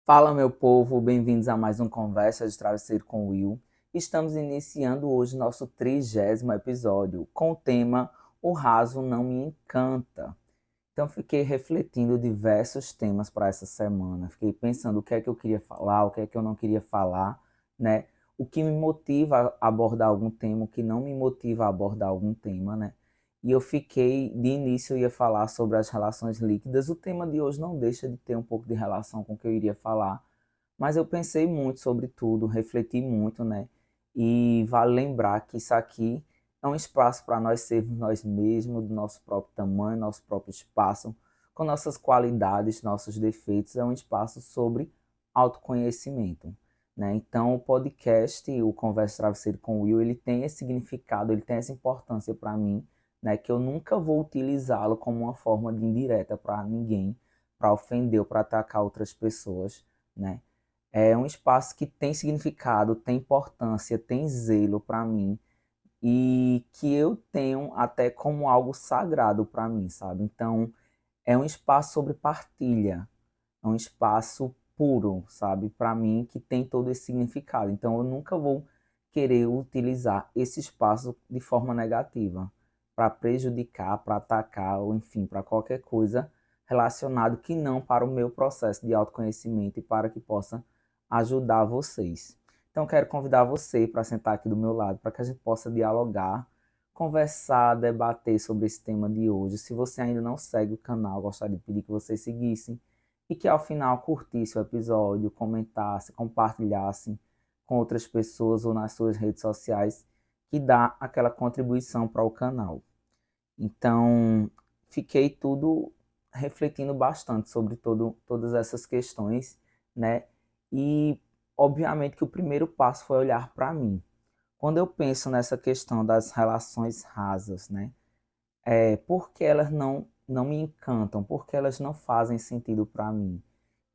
Fala, meu povo, bem-vindos a mais um Conversa de Travesseiro com Will. Estamos iniciando hoje nosso 30º episódio com o tema O Raso Não Me Encanta. Então, fiquei refletindo diversos temas para essa semana. Fiquei pensando o que é que eu queria falar, o que é que eu não queria falar, né? O que me motiva a abordar algum tema, o que não me motiva a abordar algum tema, né? E eu fiquei, de início, eu ia falar sobre as relações líquidas. O tema de hoje não deixa de ter um pouco de relação com o que eu iria falar, mas eu pensei muito sobre tudo, refleti muito, né? E vale lembrar que isso aqui é um espaço para nós sermos nós mesmos, do nosso próprio tamanho, nosso próprio espaço, com nossas qualidades, nossos defeitos. É um espaço sobre autoconhecimento, né? Então, o podcast, o Conversa Travesseiro com o Will, ele tem esse significado, ele tem essa importância para mim, né? Que eu nunca vou utilizá-lo como uma forma de indireta para ninguém, para ofender ou para atacar outras pessoas, né? É um espaço que tem significado, tem importância, tem zelo para mim e que eu tenho até como algo sagrado para mim, sabe? Então, é um espaço sobre partilha, é um espaço puro, sabe? Para mim que tem todo esse significado. Então, eu nunca vou querer utilizar esse espaço de forma negativa para prejudicar, para atacar ou enfim, para qualquer coisa relacionado que não para o meu processo de autoconhecimento e para que possa ajudar vocês. Então, quero convidar você para sentar aqui do meu lado, para que a gente possa dialogar, conversar, debater sobre esse tema de hoje. Se você ainda não segue o canal, gostaria de pedir que vocês seguissem e que ao final curtisse o episódio, comentasse, compartilhasse com outras pessoas ou nas suas redes sociais, que dá aquela contribuição para o canal. Então, fiquei tudo refletindo bastante sobre todas essas questões, né? E, obviamente, que o primeiro passo foi olhar para mim. Quando eu penso nessa questão das relações rasas, né? Por que elas não me encantam? Por que elas não fazem sentido para mim?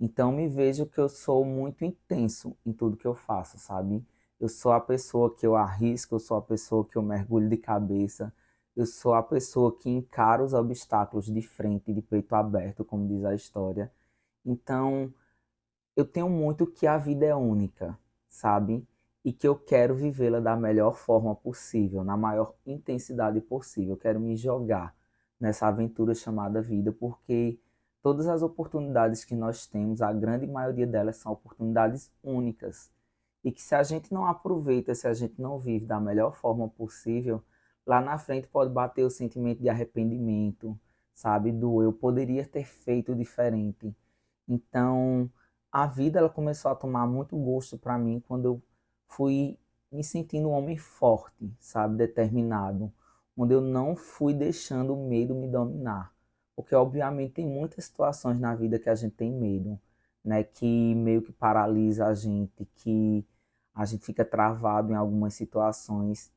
Então, me vejo que eu sou muito intenso em tudo que eu faço, sabe? Eu sou a pessoa que eu arrisco, eu sou a pessoa que eu mergulho de cabeça, eu sou a pessoa que encara os obstáculos de frente, de peito aberto, como diz a história. Então, eu tenho muito que a vida é única, sabe? E que eu quero vivê-la da melhor forma possível, na maior intensidade possível. Eu quero me jogar nessa aventura chamada vida, porque todas as oportunidades que nós temos, a grande maioria delas são oportunidades únicas. E que se a gente não aproveita, se a gente não vive da melhor forma possível, lá na frente pode bater o sentimento de arrependimento, sabe? Do eu poderia ter feito diferente. Então, a vida ela começou a tomar muito gosto para mim quando eu fui me sentindo um homem forte, sabe, determinado, onde eu não fui deixando o medo me dominar, porque obviamente tem muitas situações na vida que a gente tem medo, né, que meio que paralisa a gente, que a gente fica travado em algumas situações.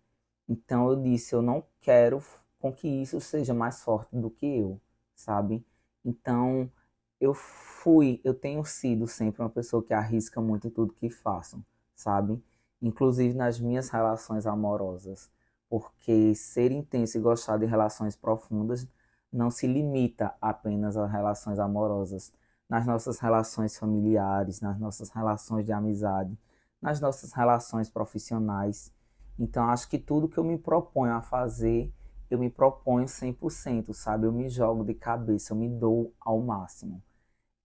Então eu disse, eu não quero com que isso seja mais forte do que eu, sabe? Então eu tenho sido sempre uma pessoa que arrisca muito em tudo que faço, sabe? Inclusive nas minhas relações amorosas, porque ser intenso e gostar de relações profundas não se limita apenas a relações amorosas. Nas nossas relações familiares, nas nossas relações de amizade, nas nossas relações profissionais. Então, acho que tudo que eu me proponho a fazer, eu me proponho 100%, sabe? Eu me jogo de cabeça, eu me dou ao máximo.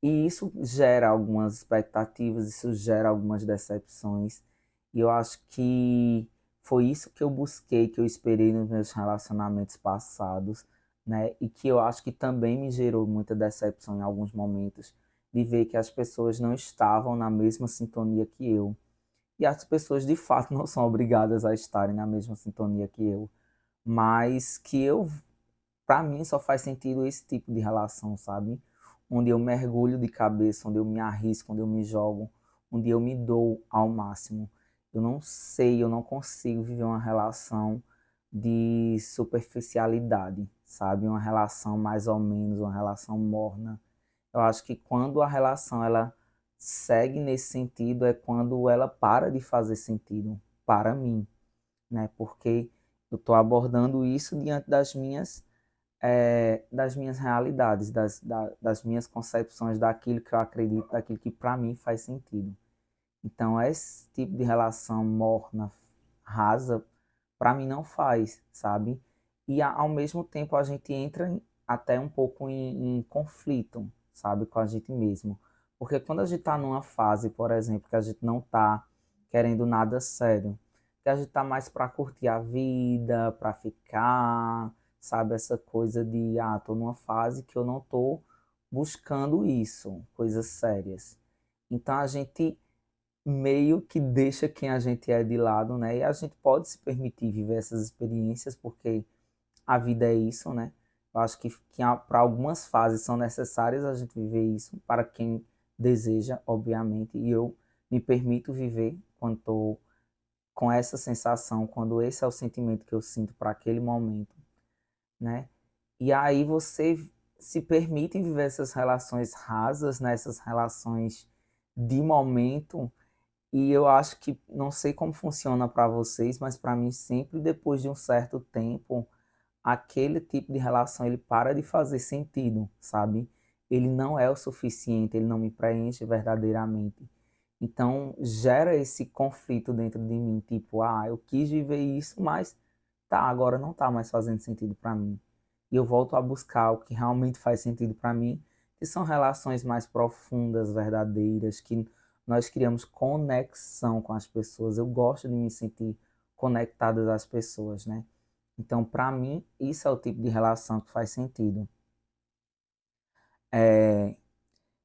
E isso gera algumas expectativas, isso gera algumas decepções. E eu acho que foi isso que eu busquei, que eu esperei nos meus relacionamentos passados, né? E que eu acho que também me gerou muita decepção em alguns momentos, de ver que as pessoas não estavam na mesma sintonia que eu. E as pessoas de fato não são obrigadas a estarem na mesma sintonia que eu, mas que eu, para mim, só faz sentido esse tipo de relação, sabe? Onde eu mergulho de cabeça, onde eu me arrisco, onde eu me jogo, onde eu me dou ao máximo. Eu não sei, eu não consigo viver uma relação de superficialidade, sabe? Uma relação mais ou menos, uma relação morna. Eu acho que quando a relação ela segue nesse sentido é quando ela para de fazer sentido para mim, né? Porque eu estou abordando isso diante das minhas das minhas realidades, das minhas concepções, daquilo que eu acredito, daquilo que para mim faz sentido. Então, esse tipo de relação morna, rasa, para mim não faz, sabe? E ao mesmo tempo a gente entra até um pouco em conflito, sabe, com a gente mesmo. Porque quando a gente está numa fase, por exemplo, que a gente não está querendo nada sério, que a gente está mais para curtir a vida, para ficar, sabe, essa coisa de, tô numa fase que eu não tô buscando isso, coisas sérias. Então a gente meio que deixa quem a gente é de lado, né? E a gente pode se permitir viver essas experiências, porque a vida é isso, né? Eu acho que para algumas fases são necessárias a gente viver isso, para quem deseja, obviamente, e eu me permito viver quando estou com essa sensação, quando esse é o sentimento que eu sinto para aquele momento, né? E aí você se permite viver essas relações rasas, né? Essas relações de momento, e eu acho que, não sei como funciona para vocês, mas para mim sempre depois de um certo tempo, aquele tipo de relação ele para de fazer sentido, sabe? Ele não é o suficiente, ele não me preenche verdadeiramente. Então gera esse conflito dentro de mim, tipo, eu quis viver isso, mas tá, agora não tá mais fazendo sentido para mim. E eu volto a buscar o que realmente faz sentido para mim, que são relações mais profundas, verdadeiras, que nós criamos conexão com as pessoas. Eu gosto de me sentir conectado às pessoas, né? Então, para mim, isso é o tipo de relação que faz sentido. É,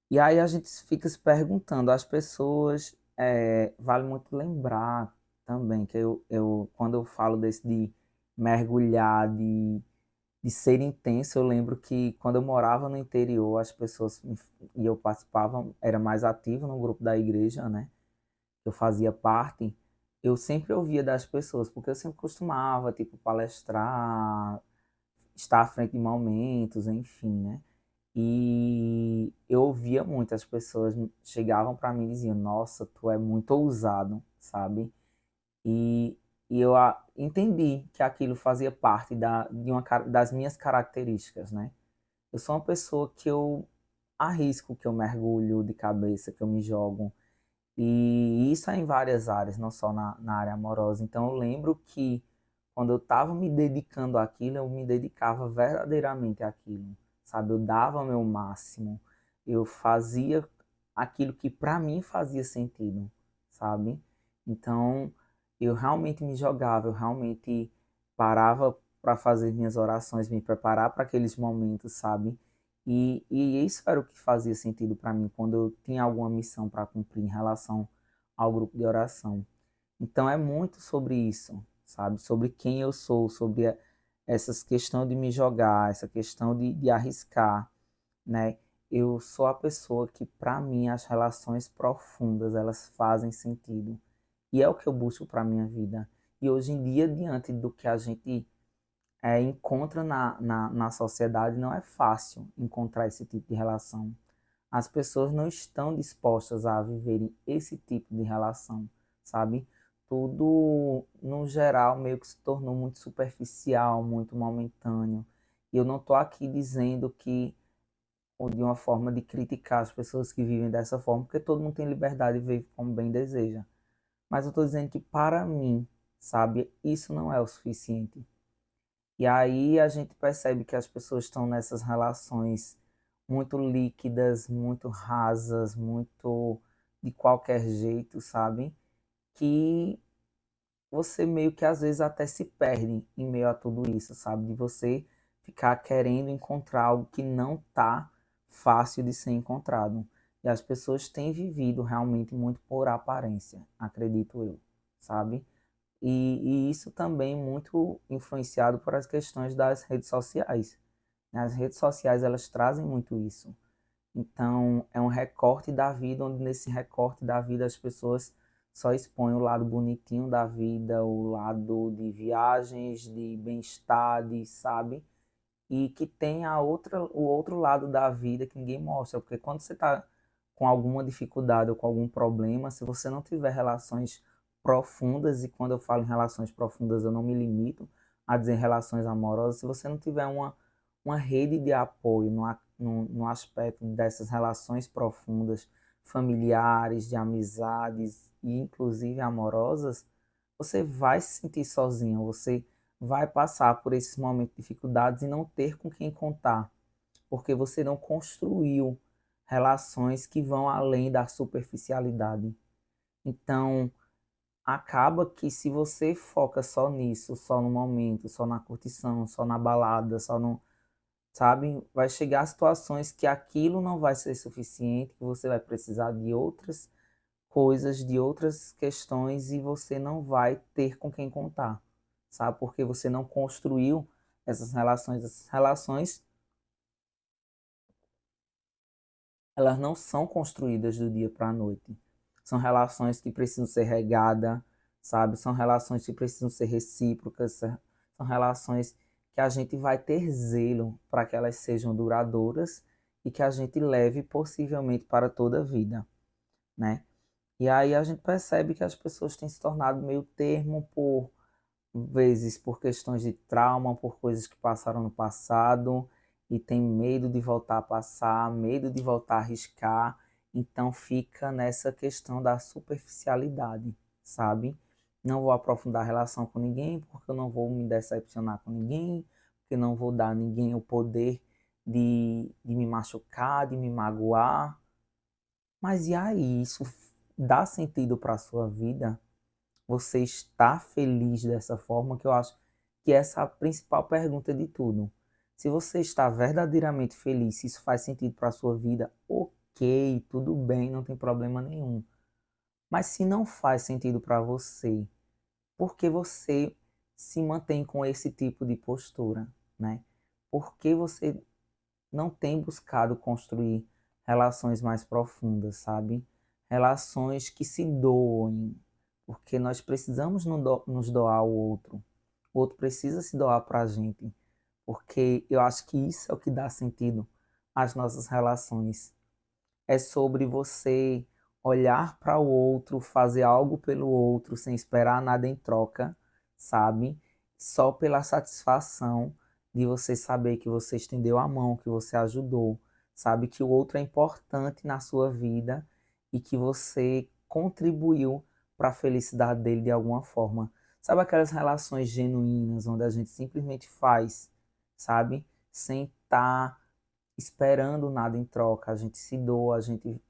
e aí a gente fica se perguntando, as pessoas, vale muito lembrar também que quando eu falo desse de mergulhar, de ser intenso, eu lembro que quando eu morava no interior, as pessoas, e eu participava, era mais ativo no grupo da igreja, né? Eu fazia parte, eu sempre ouvia das pessoas, porque eu sempre costumava, tipo, palestrar, estar à frente de momentos, enfim, né? E eu ouvia muito, as pessoas chegavam para mim e diziam, nossa, tu é muito ousado, sabe? E, e eu entendi que aquilo fazia parte das minhas características, né? Eu sou uma pessoa que eu arrisco, que eu mergulho de cabeça, que eu me jogo. E isso é em várias áreas, não só na área amorosa. Então eu lembro que quando eu estava me dedicando àquilo, eu me dedicava verdadeiramente àquilo, sabe? Eu dava o meu máximo, eu fazia aquilo que para mim fazia sentido, sabe? Então eu realmente me jogava, eu realmente parava para fazer minhas orações, me preparar para aqueles momentos, sabe? E isso era o que fazia sentido para mim quando eu tinha alguma missão para cumprir em relação ao grupo de oração. Então é muito sobre isso, sabe? Sobre quem eu sou, sobre essa questão de me jogar, essa questão de arriscar, né? Eu sou a pessoa que, para mim, as relações profundas, elas fazem sentido. E é o que eu busco para minha vida. E hoje em dia, diante do que a gente encontra na sociedade, não é fácil encontrar esse tipo de relação. As pessoas não estão dispostas a viverem esse tipo de relação, sabe? Tudo, no geral, meio que se tornou muito superficial, muito momentâneo. E eu não estou aqui dizendo que, ou de uma forma de criticar as pessoas que vivem dessa forma, porque todo mundo tem liberdade de viver como bem deseja. Mas eu estou dizendo que, para mim, sabe, isso não é o suficiente. E aí a gente percebe que as pessoas estão nessas relações muito líquidas, muito rasas, muito de qualquer jeito, sabe? Que você meio que às vezes até se perde em meio a tudo isso, sabe? De você ficar querendo encontrar algo que não tá fácil de ser encontrado. E as pessoas têm vivido realmente muito por aparência, acredito eu, sabe? E isso também muito influenciado por as questões das redes sociais. As redes sociais, elas trazem muito isso. Então, é um recorte da vida, onde nesse recorte da vida as pessoas só expõem o lado bonitinho da vida, o lado de viagens, de bem-estar, sabe? E que tem o outro lado da vida que ninguém mostra, porque quando você está com alguma dificuldade ou com algum problema, se você não tiver relações profundas, e quando eu falo em relações profundas, eu não me limito a dizer relações amorosas, se você não tiver uma rede de apoio no aspecto dessas relações profundas, familiares, de amizades e inclusive amorosas, você vai se sentir sozinho, você vai passar por esses momentos de dificuldades e não ter com quem contar, porque você não construiu relações que vão além da superficialidade. Então, acaba que se você foca só nisso, só no momento, só na curtição, só na balada, só no, sabe, vai chegar situações que aquilo não vai ser suficiente, que você vai precisar de outras coisas, de outras questões e você não vai ter com quem contar, sabe? Porque você não construiu essas relações. Essas relações, elas não são construídas do dia para a noite. São relações que precisam ser regadas, sabe? São relações que precisam ser recíprocas, são relações que a gente vai ter zelo para que elas sejam duradouras e que a gente leve possivelmente para toda a vida, né? E aí a gente percebe que as pessoas têm se tornado meio termo por vezes por questões de trauma, por coisas que passaram no passado e tem medo de voltar a passar, medo de voltar a arriscar, então fica nessa questão da superficialidade, sabe? Não vou aprofundar a relação com ninguém, porque eu não vou me decepcionar com ninguém, porque não vou dar a ninguém o poder de me machucar, de me magoar. Mas e aí, isso dá sentido para a sua vida? Você está feliz dessa forma? Que eu acho que essa é a principal pergunta de tudo. Se você está verdadeiramente feliz, se isso faz sentido para a sua vida, ok, tudo bem, não tem problema nenhum. Mas se não faz sentido para você, por que você se mantém com esse tipo de postura, né? Por que você não tem buscado construir relações mais profundas, sabe? Relações que se doem, porque nós precisamos nos doar ao outro. O outro precisa se doar para a gente, porque eu acho que isso é o que dá sentido às nossas relações. É sobre você olhar para o outro, fazer algo pelo outro sem esperar nada em troca, sabe? Só pela satisfação de você saber que você estendeu a mão, que você ajudou, sabe? Que o outro é importante na sua vida e que você contribuiu para a felicidade dele de alguma forma. Sabe aquelas relações genuínas onde a gente simplesmente faz, sabe? Sem estar esperando nada em troca, a gente se doa, a gente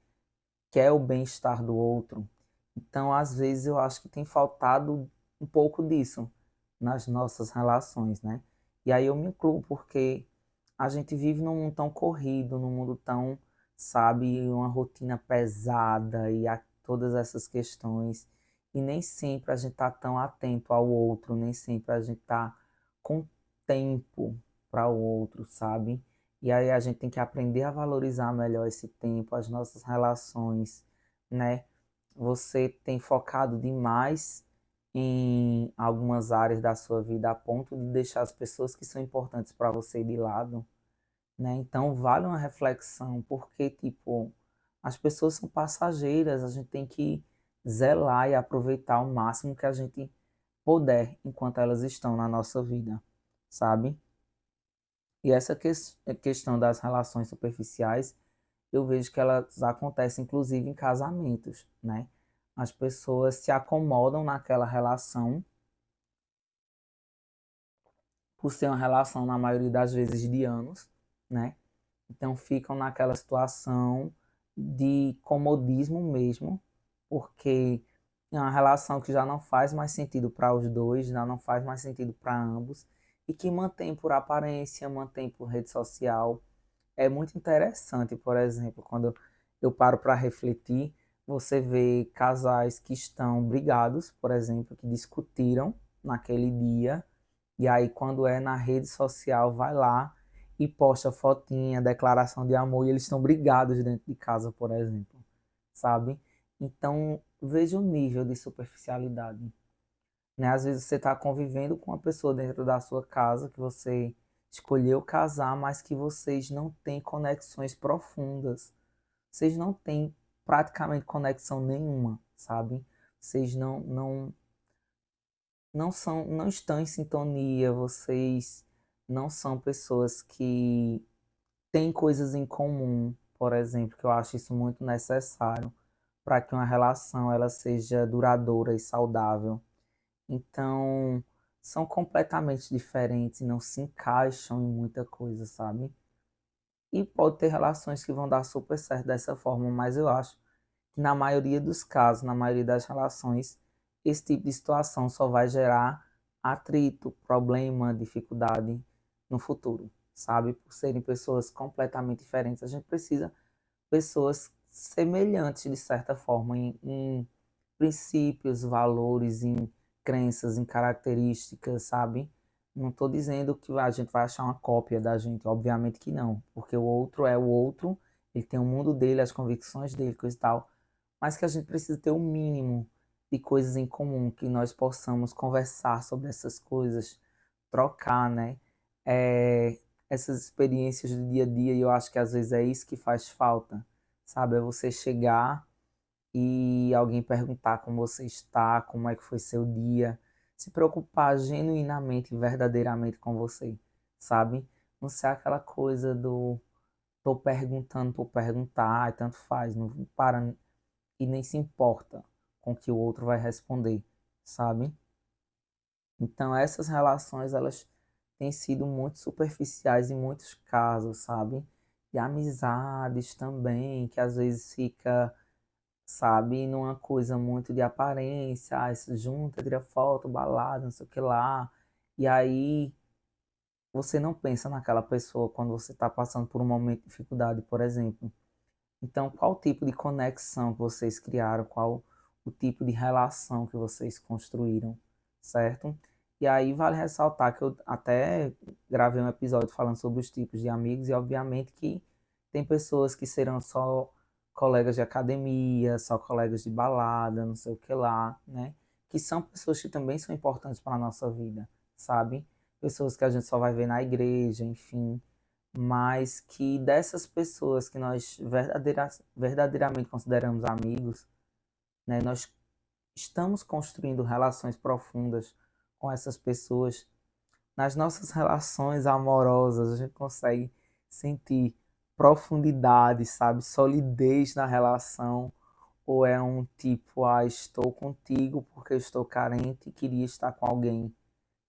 quer o bem-estar do outro. Então, às vezes, eu acho que tem faltado um pouco disso nas nossas relações, né? E aí eu me incluo porque a gente vive num mundo tão corrido, num mundo tão, sabe, uma rotina pesada e todas essas questões. E nem sempre a gente está tão atento ao outro, nem sempre a gente está com tempo para o outro, sabe? E aí a gente tem que aprender a valorizar melhor esse tempo, as nossas relações, né? Você tem focado demais em algumas áreas da sua vida a ponto de deixar as pessoas que são importantes para você de lado, né? Então vale uma reflexão, porque tipo, as pessoas são passageiras, a gente tem que zelar e aproveitar o máximo que a gente puder enquanto elas estão na nossa vida, sabe? E essa questão das relações superficiais, eu vejo que elas acontecem inclusive em casamentos, né? As pessoas se acomodam naquela relação por ser uma relação, na maioria das vezes, de anos, né? Então ficam naquela situação de comodismo mesmo, porque é uma relação que já não faz mais sentido para os dois, já não faz mais sentido para ambos, e que mantém por aparência, mantém por rede social. É muito interessante, por exemplo, quando eu paro para refletir, você vê casais que estão brigados, por exemplo, que discutiram naquele dia, e aí quando é na rede social, vai lá e posta fotinha, declaração de amor, e eles estão brigados dentro de casa, por exemplo, sabe? Então, veja o nível de superficialidade, né? Às vezes você está convivendo com uma pessoa dentro da sua casa que você escolheu casar, mas que vocês não têm conexões profundas. Vocês não têm praticamente conexão nenhuma, sabe? Vocês não estão em sintonia, vocês não são pessoas que têm coisas em comum, por exemplo, que eu acho isso muito necessário para que uma relação ela seja duradoura e saudável. Então, são completamente diferentes, não se encaixam em muita coisa, sabe? E pode ter relações que vão dar super certo dessa forma, mas eu acho que na maioria dos casos, na maioria das relações, esse tipo de situação só vai gerar atrito, problema, dificuldade no futuro, sabe? Por serem pessoas completamente diferentes, a gente precisa de pessoas semelhantes de certa forma em princípios, valores, em crenças, em características, sabe? Não estou dizendo que a gente vai achar uma cópia da gente, obviamente que não, porque o outro é o outro, ele tem o mundo dele, as convicções dele, coisa e tal, mas que a gente precisa ter o mínimo de coisas em comum, que nós possamos conversar sobre essas coisas, trocar, né? Essas experiências do dia a dia, e eu acho que às vezes é isso que faz falta, sabe? É você chegar e alguém perguntar como você está, como é que foi seu dia, se preocupar genuinamente, verdadeiramente com você, sabe? Não ser aquela coisa do tô perguntando por perguntar, e tanto faz, não para e nem se importa com o que o outro vai responder, sabe? Então essas relações elas têm sido muito superficiais em muitos casos, sabe? E amizades também, que às vezes fica, sabe, numa coisa muito de aparência, se junta, tira foto, balada, não sei o que lá. E aí você não pensa naquela pessoa quando você está passando por um momento de dificuldade, por exemplo. Então, qual tipo de conexão que vocês criaram? Qual o tipo de relação que vocês construíram, certo? E aí vale ressaltar que eu até gravei um episódio falando sobre os tipos de amigos e obviamente que tem pessoas que serão só colegas de academia, só colegas de balada, não sei o que lá, né? Que são pessoas que também são importantes para a nossa vida, sabe? Pessoas que a gente só vai ver na igreja, enfim, mas que dessas pessoas que nós verdadeiramente consideramos amigos, né, nós estamos construindo relações profundas com essas pessoas. Nas nossas relações amorosas, a gente consegue sentir profundidade, sabe, solidez na relação, ou é um tipo, estou contigo porque eu estou carente e queria estar com alguém,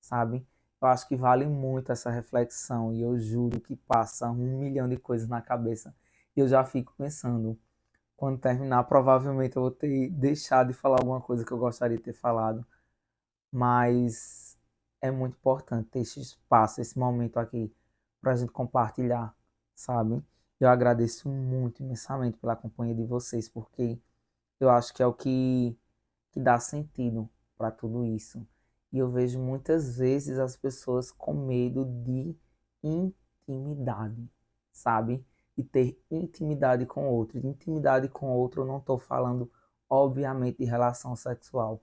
sabe? Eu acho que vale muito essa reflexão e eu juro que passa 1 milhão de coisas na cabeça. E eu já fico pensando, quando terminar, provavelmente eu vou ter deixado de falar alguma coisa que eu gostaria de ter falado, mas é muito importante ter esse espaço, esse momento aqui para a gente compartilhar, sabe? Eu agradeço muito imensamente pela companhia de vocês, porque eu acho que é o que dá sentido para tudo isso. E eu vejo muitas vezes as pessoas com medo de intimidade, sabe? E ter intimidade com outro. De intimidade com outro, eu não estou falando, obviamente, de relação sexual.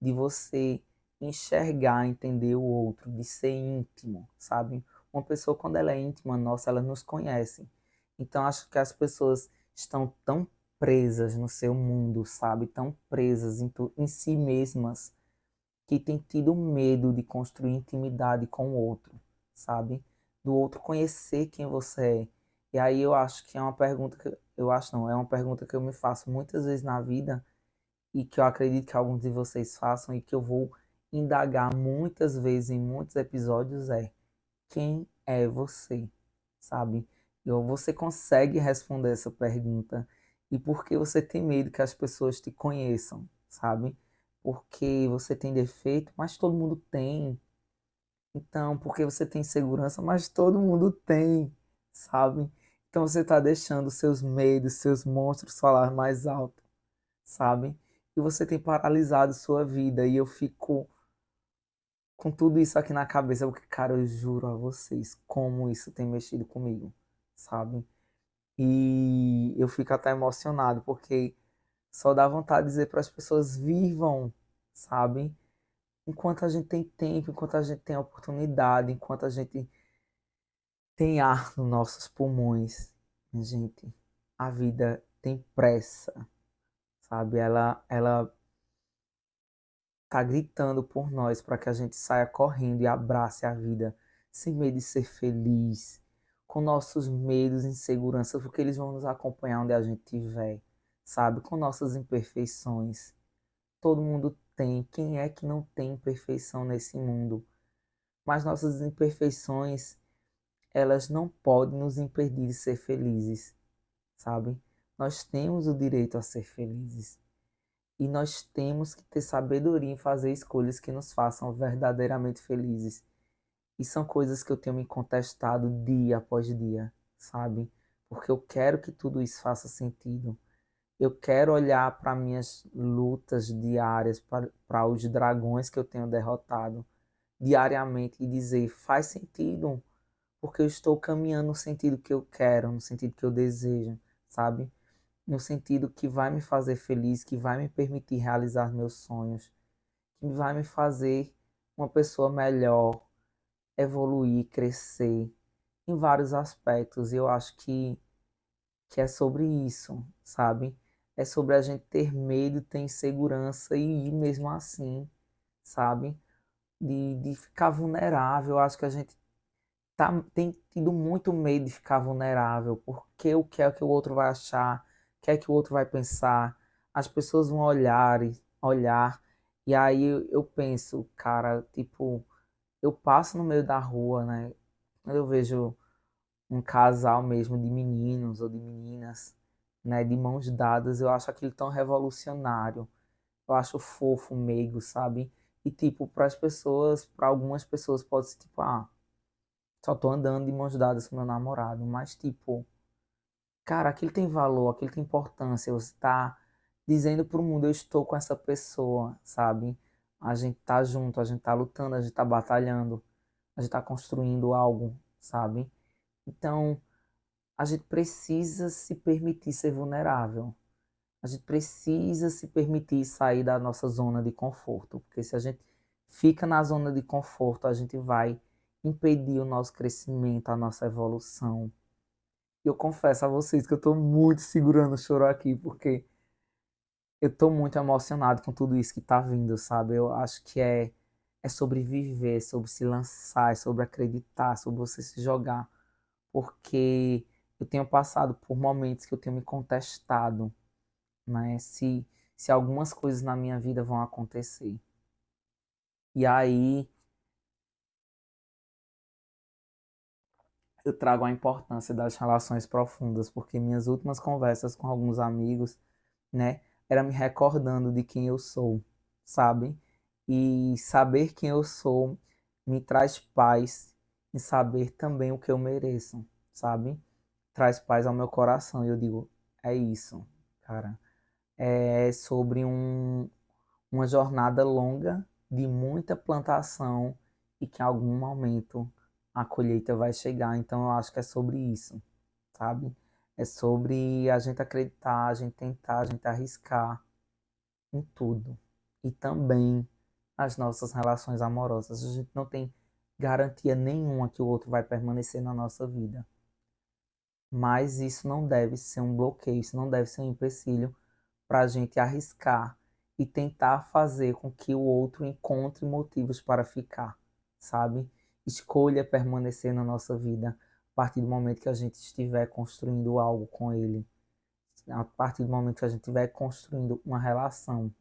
De você enxergar, entender o outro, de ser íntimo, sabe? Uma pessoa, quando ela é íntima nossa, ela nos conhece. Então, acho que as pessoas estão tão presas no seu mundo, sabe? Tão presas em si mesmas, que têm tido medo de construir intimidade com o outro, sabe? Do outro conhecer quem você é. E aí eu acho que é uma pergunta que eu acho não, é uma pergunta que eu me faço muitas vezes na vida e que eu acredito que alguns de vocês façam e que eu vou indagar muitas vezes em muitos episódios é: quem é você? Sabe? Você consegue responder essa pergunta e por que você tem medo que as pessoas te conheçam, sabe? Porque você tem defeito, mas todo mundo tem. Então, porque você tem segurança, mas todo mundo tem, sabe? Então você está deixando seus medos, seus monstros falar mais alto, sabe? E você tem paralisado sua vida e eu fico com tudo isso aqui na cabeça, porque, cara, eu juro a vocês como isso tem mexido comigo, sabe? E eu fico até emocionado, porque só dá vontade de dizer para as pessoas: vivam, sabe? Enquanto a gente tem tempo, enquanto a gente tem oportunidade, enquanto a gente tem ar nos nossos pulmões, minha gente, a vida tem pressa, sabe? Ela tá gritando por nós para que a gente saia correndo e abrace a vida sem medo de ser feliz, com nossos medos e inseguranças, porque eles vão nos acompanhar onde a gente estiver, sabe? Com nossas imperfeições. Todo mundo tem. Quem é que não tem imperfeição nesse mundo? Mas nossas imperfeições, elas não podem nos impedir de ser felizes, sabe? Nós temos o direito a ser felizes. E nós temos que ter sabedoria em fazer escolhas que nos façam verdadeiramente felizes. E são coisas que eu tenho me contestado dia após dia, sabe? Porque eu quero que tudo isso faça sentido. Eu quero olhar para minhas lutas diárias, para os dragões que eu tenho derrotado diariamente e dizer: faz sentido, porque eu estou caminhando no sentido que eu quero, no sentido que eu desejo, sabe? No sentido que vai me fazer feliz, que vai me permitir realizar meus sonhos, que vai me fazer uma pessoa melhor, evoluir, crescer em vários aspectos. E eu acho que é sobre isso, sabe? É sobre a gente ter medo, ter insegurança e ir mesmo assim, sabe? De ficar vulnerável. Eu acho que a gente tem tido muito medo de ficar vulnerável, porque o que é que o outro vai achar, o que é que o outro vai pensar. As pessoas vão olhar, e aí eu penso, cara, tipo, eu passo no meio da rua, né? Quando eu vejo um casal mesmo de meninos ou de meninas, né, de mãos dadas, eu acho aquilo tão revolucionário. Eu acho fofo, meigo, sabe? E tipo, para as pessoas, para algumas pessoas pode ser tipo, só tô andando de mãos dadas com meu namorado, mas tipo, cara, aquilo tem valor, aquilo tem importância. Você tá dizendo pro mundo, eu estou com essa pessoa, sabe? A gente tá junto, a gente tá lutando, a gente tá batalhando, a gente tá construindo algo, sabe? Então, a gente precisa se permitir ser vulnerável. A gente precisa se permitir sair da nossa zona de conforto, porque se a gente fica na zona de conforto, a gente vai impedir o nosso crescimento, a nossa evolução. E eu confesso a vocês que eu estou muito segurando o choro aqui, porque eu estou muito emocionado com tudo isso que está vindo, sabe? Eu acho que é sobre viver, é sobre se lançar, é sobre acreditar, é sobre você se jogar, porque eu tenho passado por momentos que eu tenho me contestado, né? Se algumas coisas na minha vida vão acontecer. E aí eu trago a importância das relações profundas, porque minhas últimas conversas com alguns amigos, né, era me recordando de quem eu sou, sabe? E saber quem eu sou me traz paz em saber também o que eu mereço, sabe? Traz paz ao meu coração. E eu digo, é isso, cara. É sobre uma jornada longa de muita plantação e que em algum momento a colheita vai chegar. Então eu acho que é sobre isso, sabe? É sobre a gente acreditar, a gente tentar, a gente arriscar em tudo. E também as nossas relações amorosas. A gente não tem garantia nenhuma que o outro vai permanecer na nossa vida. Mas isso não deve ser um bloqueio, isso não deve ser um empecilho para a gente arriscar e tentar fazer com que o outro encontre motivos para ficar, sabe? Escolha permanecer na nossa vida a partir do momento que a gente estiver construindo algo com ele, a partir do momento que a gente estiver construindo uma relação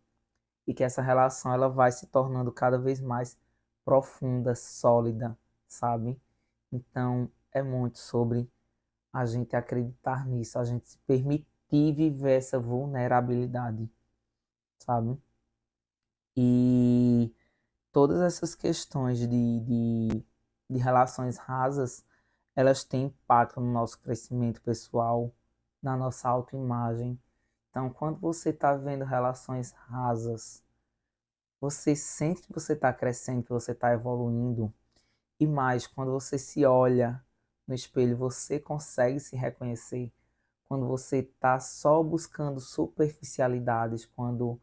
e que essa relação ela vai se tornando cada vez mais profunda, sólida, sabe? Então é muito sobre a gente acreditar nisso, a gente se permitir viver essa vulnerabilidade, sabe? E todas essas questões de relações rasas, elas têm impacto no nosso crescimento pessoal, na nossa autoimagem. Então, quando você está vendo relações rasas, você sente que você está crescendo, que você está evoluindo. E mais, quando você se olha no espelho, você consegue se reconhecer. Quando você está só buscando superficialidades, quando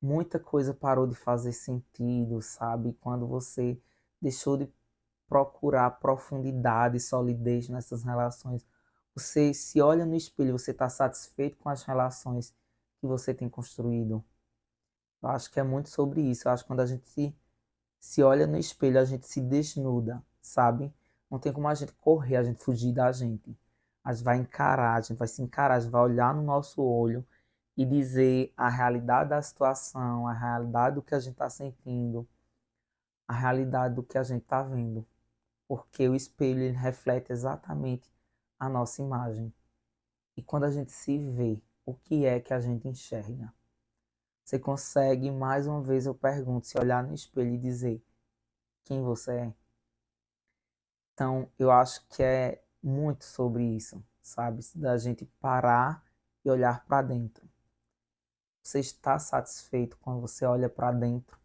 muita coisa parou de fazer sentido, sabe? Quando você deixou de procurar profundidade e solidez nessas relações, você se olha no espelho, você está satisfeito com as relações que você tem construído. Eu acho que é muito sobre isso. Eu acho que quando a gente se olha no espelho, a gente se desnuda, sabe? Não tem como a gente correr, a gente fugir da gente. A gente vai encarar, a gente vai se encarar, a gente vai olhar no nosso olho e dizer a realidade da situação, a realidade do que a gente está sentindo, a realidade do que a gente está vendo. Porque o espelho ele reflete exatamente a nossa imagem. E quando a gente se vê, o que é que a gente enxerga? Você consegue, mais uma vez eu pergunto, se olhar no espelho e dizer quem você é? Então, eu acho que é muito sobre isso, sabe? Da gente parar e olhar para dentro. Você está satisfeito quando você olha para dentro?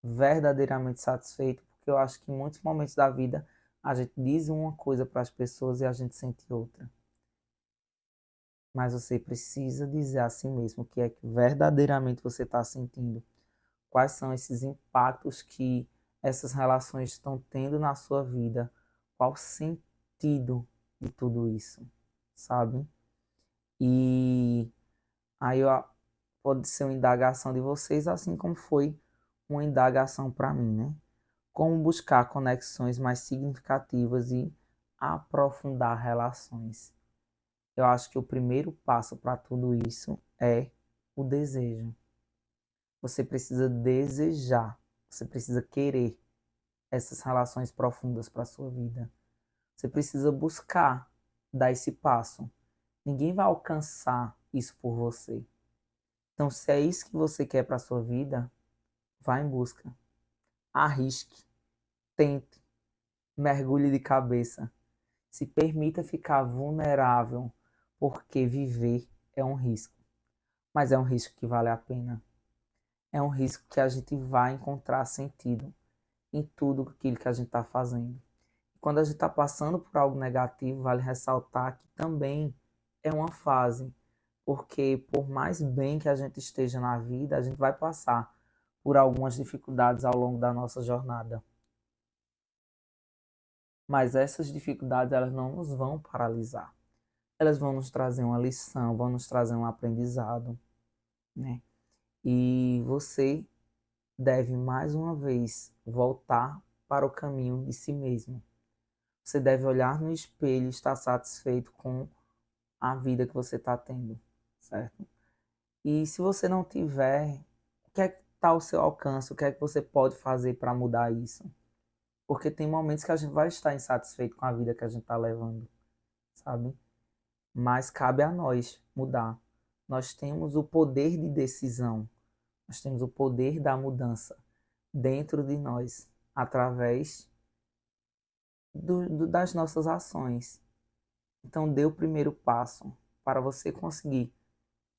Verdadeiramente satisfeito? Porque eu acho que em muitos momentos da vida a gente diz uma coisa para as pessoas e a gente sente outra. Mas você precisa dizer a si mesmo o que é que verdadeiramente você está sentindo. Quais são esses impactos que essas relações estão tendo na sua vida? Qual o sentido de tudo isso, sabe? E aí ó, pode ser uma indagação de vocês, assim como foi uma indagação para mim, né? Como buscar conexões mais significativas e aprofundar relações. Eu acho que o primeiro passo para tudo isso é o desejo. Você precisa desejar, você precisa querer essas relações profundas para a sua vida. Você precisa buscar dar esse passo. Ninguém vai alcançar isso por você. Então, se é isso que você quer para a sua vida, vá em busca. Arrisque, tente, mergulhe de cabeça. Se permita ficar vulnerável, porque viver é um risco. Mas é um risco que vale a pena. É um risco que a gente vai encontrar sentido em tudo aquilo que a gente está fazendo. Quando a gente está passando por algo negativo, vale ressaltar que também é uma fase, porque por mais bem que a gente esteja na vida, a gente vai passar por algumas dificuldades ao longo da nossa jornada. Mas essas dificuldades, elas não nos vão paralisar. Elas vão nos trazer uma lição, vão nos trazer um aprendizado, né? E você deve mais uma vez voltar para o caminho de si mesmo. Você deve olhar no espelho e estar satisfeito com a vida que você está tendo, certo? E se você não tiver, o que é que está ao seu alcance? O que é que você pode fazer para mudar isso? Porque tem momentos que a gente vai estar insatisfeito com a vida que a gente está levando, sabe? Mas cabe a nós mudar. Nós temos o poder de decisão, nós temos o poder da mudança dentro de nós, através das nossas ações. Então, dê o primeiro passo para você conseguir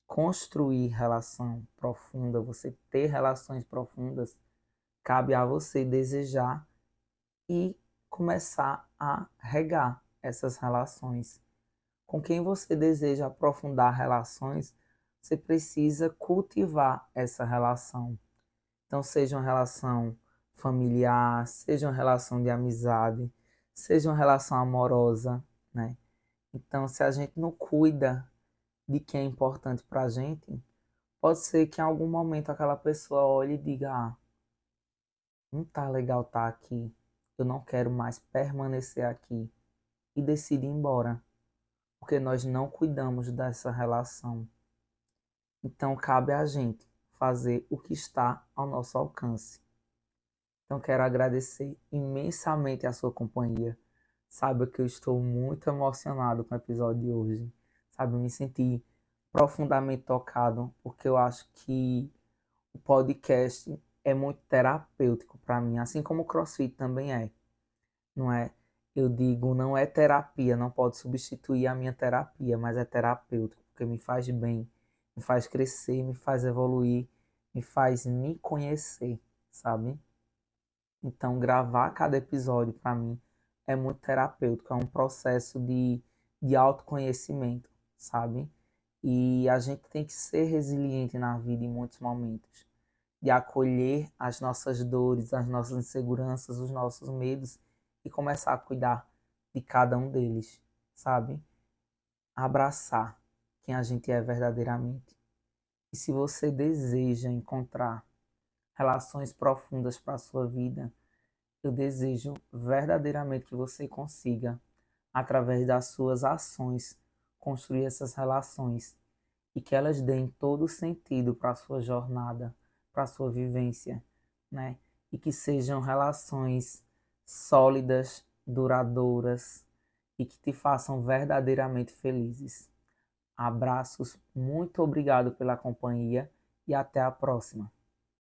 construir relação profunda, você ter relações profundas. Cabe a você desejar e começar a regar essas relações. Com quem você deseja aprofundar relações, você precisa cultivar essa relação. Então, seja uma relação familiar, seja uma relação de amizade, seja uma relação amorosa, né? Então, se a gente não cuida de quem é importante para a gente, pode ser que em algum momento aquela pessoa olhe e diga: ah, não tá legal estar aqui, eu não quero mais permanecer aqui, e decide ir embora, porque nós não cuidamos dessa relação. Então, cabe a gente fazer o que está ao nosso alcance. Então, quero agradecer imensamente a sua companhia. Saiba que eu estou muito emocionado com o episódio de hoje. Sabe, eu me senti profundamente tocado, porque eu acho que o podcast é muito terapêutico para mim, assim como o CrossFit também é, não é? Eu digo, não é terapia, não pode substituir a minha terapia, mas é terapêutico, porque me faz bem, me faz crescer, me faz evoluir, me faz me conhecer, sabe? Então, gravar cada episódio para mim é muito terapêutico, é um processo de autoconhecimento, sabe? E a gente tem que ser resiliente na vida em muitos momentos, de acolher as nossas dores, as nossas inseguranças, os nossos medos e começar a cuidar de cada um deles, sabe? Abraçar quem a gente é verdadeiramente. E se você deseja encontrar relações profundas para a sua vida, Eu desejo verdadeiramente que você consiga, através das suas ações, construir essas relações e que elas deem todo o sentido para a sua jornada, para a sua vivência, né? E que sejam relações sólidas, duradouras e que te façam verdadeiramente felizes. Abraços, muito obrigado pela companhia e até a próxima.